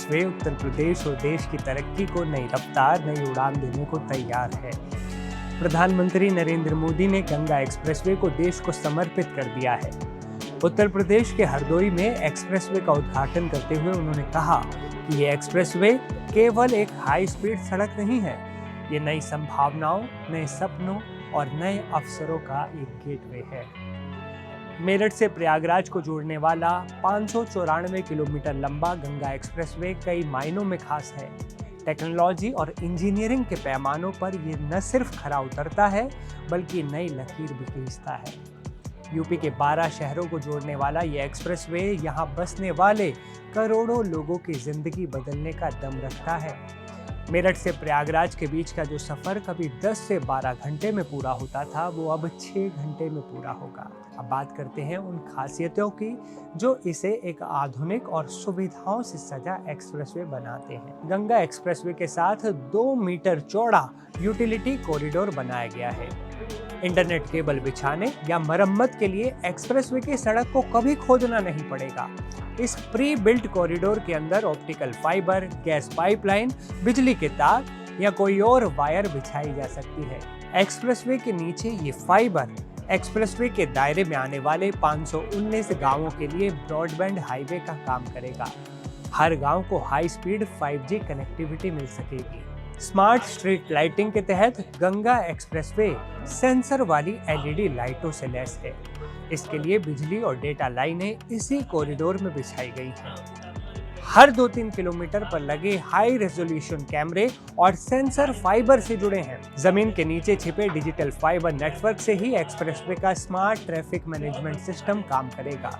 Expressway Uttar Pradesh और देश की तरक्की को नई रफ्तार, नई उड़ान देने को तैयार है। प्रधानमंत्री नरेंद्र मोदी ने गंगा एक्सप्रेसवे को देश को समर्पित कर दिया है। उत्तर प्रदेश के हरदोई में एक्सप्रेसवे का उद्घाटन करते हुए उन्होंने कहा कि ये एक्सप्रेसवे केवल एक हाई स्पीड सड़क नहीं है, ये नई संभावनाओं, नए सपनों और नए अवसरों का एक गेटवे है। मेरठ से प्रयागराज को जोड़ने वाला 594 किलोमीटर लंबा गंगा एक्सप्रेसवे कई मायनों में खास है। टेक्नोलॉजी और इंजीनियरिंग के पैमानों पर ये न सिर्फ खरा उतरता है, बल्कि नई लकीर भी खींचता है। यूपी के 12 शहरों को जोड़ने वाला ये एक्सप्रेसवे यहाँ बसने वाले करोड़ों लोगों की जिंदगी बदलने का दम रखता है। मेरठ से प्रयागराज के बीच का जो सफर कभी 10 से 12 घंटे में पूरा होता था, वो अब 6 घंटे में पूरा होगा। अब बात करते हैं उन खासियतों की जो इसे एक आधुनिक और सुविधाओं से सजा एक्सप्रेसवे बनाते हैं। गंगा एक्सप्रेसवे के साथ 2 मीटर चौड़ा यूटिलिटी कॉरिडोर बनाया गया है। इंटरनेट केबल बिछाने या मरम्मत के लिए एक्सप्रेसवे की सड़क को कभी खोदना नहीं पड़ेगा। इस प्री बिल्ट कॉरिडोर के अंदर ऑप्टिकल फाइबर, गैस पाइपलाइन, बिजली के तार या कोई और वायर बिछाई जा सकती है। एक्सप्रेसवे के नीचे ये फाइबर एक्सप्रेसवे के दायरे में आने वाले 519 गांवों के लिए ब्रॉडबैंड हाईवे का काम करेगा। हर गांव को हाई स्पीड 5G कनेक्टिविटी मिल सकेगी। स्मार्ट स्ट्रीट लाइटिंग के तहत गंगा एक्सप्रेसवे सेंसर वाली LED लाइटों से लैस है। इसके लिए बिजली और डेटा लाइनें इसी कॉरिडोर में बिछाई गई हैं। हर 2-3 किलोमीटर पर लगे हाई रेजोल्यूशन कैमरे और सेंसर फाइबर से जुड़े हैं। जमीन के नीचे छिपे डिजिटल फाइबर नेटवर्क से ही एक्सप्रेसवे का स्मार्ट ट्रैफिक मैनेजमेंट सिस्टम काम करेगा।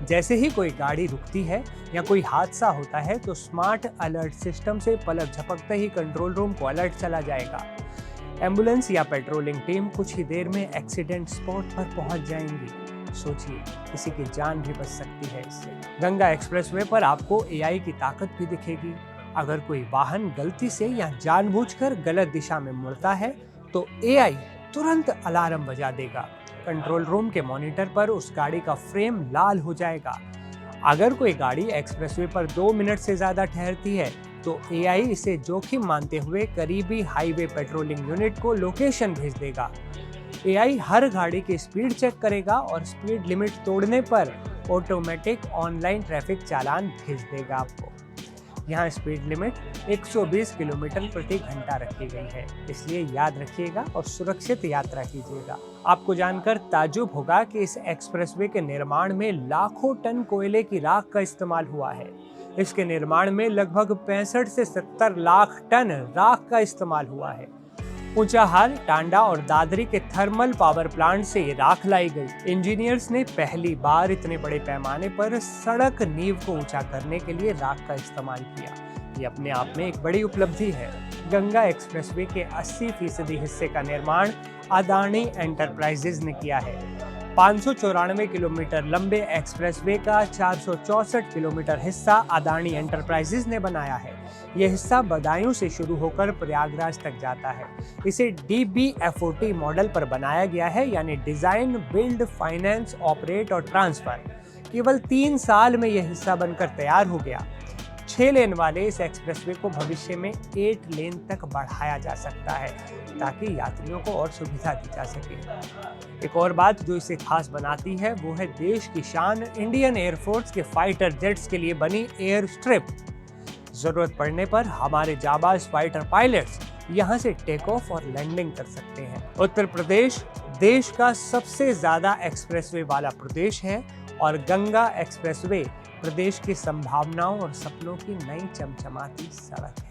जैसे ही कोई गाड़ी रुकती है या कोई हादसा होता है तो स्मार्ट अलर्ट सिस्टम से पलक झपकते ही कंट्रोल रूम को अलर्ट चला जाएगा। एम्बुलेंस या पेट्रोलिंग टीम कुछ ही देर में एक्सीडेंट स्पॉट पर पहुंच जाएंगी। सोचिए, किसी की जान भी बच सकती है इससे। गंगा एक्सप्रेसवे पर आपको AI की ताकत भी दिखेगी। अगर कोई वाहन गलती से या जानबूझकर गलत दिशा में मुड़ता है तो AI तुरंत अलार्म बजा देगा। कंट्रोल रूम के मॉनिटर पर उस गाड़ी का फ्रेम लाल हो जाएगा। अगर कोई गाड़ी एक्सप्रेसवे पर 2 मिनट से ज्यादा ठहरती है तो AI इसे जोखिम मानते हुए करीबी हाईवे पेट्रोलिंग यूनिट को लोकेशन भेज देगा। AI हर गाड़ी की स्पीड चेक करेगा और स्पीड लिमिट तोड़ने पर ऑटोमेटिक ऑनलाइन ट्रैफिक चालान भेज देगा आपको। यहाँ स्पीड लिमिट 120 किलोमीटर प्रति घंटा रखी गई है, इसलिए याद रखिएगा और सुरक्षित यात्रा कीजिएगा। आपको जानकर ताज्जुब होगा कि इस एक्सप्रेसवे के निर्माण में लाखों टन कोयले की राख का इस्तेमाल हुआ है। इसके निर्माण में लगभग 65 से 70 लाख टन राख का इस्तेमाल हुआ है। ऊंचाहार, टांडा और दादरी के थर्मल पावर प्लांट से ये राख लाई गई। इंजीनियर्स ने पहली बार इतने बड़े पैमाने पर सड़क नींव को ऊंचा करने के लिए राख का इस्तेमाल किया। ये अपने आप में एक बड़ी उपलब्धि है। गंगा एक्सप्रेसवे के 80% हिस्से का निर्माण अदानी एंटरप्राइजेज ने किया है। 594 किलोमीटर लंबे एक्सप्रेसवे का 464 किलोमीटर हिस्सा अदानी एंटरप्राइजेज ने बनाया है। यह हिस्सा बदायूं से शुरू होकर प्रयागराज तक जाता है। इसे DBFOT मॉडल पर बनाया गया है, यानी डिजाइन, बिल्ड, फाइनेंस, ऑपरेट और ट्रांसफर। केवल 3 साल में यह हिस्सा बनकर तैयार हो गया। 6 लेन वाले इस एक्सप्रेसवे को भविष्य में 8 लेन तक बढ़ाया जा सकता है, ताकि यात्रियों को और सुविधा दी जा सके। एक और बात जो इसे खास बनाती है वो है देश की शान इंडियन एयरफोर्स के फाइटर जेट्स के लिए बनी एयर स्ट्रिप। जरूरत पड़ने पर हमारे जाबाज फाइटर पायलट्स यहां से टेक ऑफ और लैंडिंग कर सकते हैं। उत्तर प्रदेश देश का सबसे ज्यादा एक्सप्रेसवे वाला प्रदेश है और गंगा एक्सप्रेसवे प्रदेश की संभावनाओं और सपनों की नई चमचमाती सड़क है।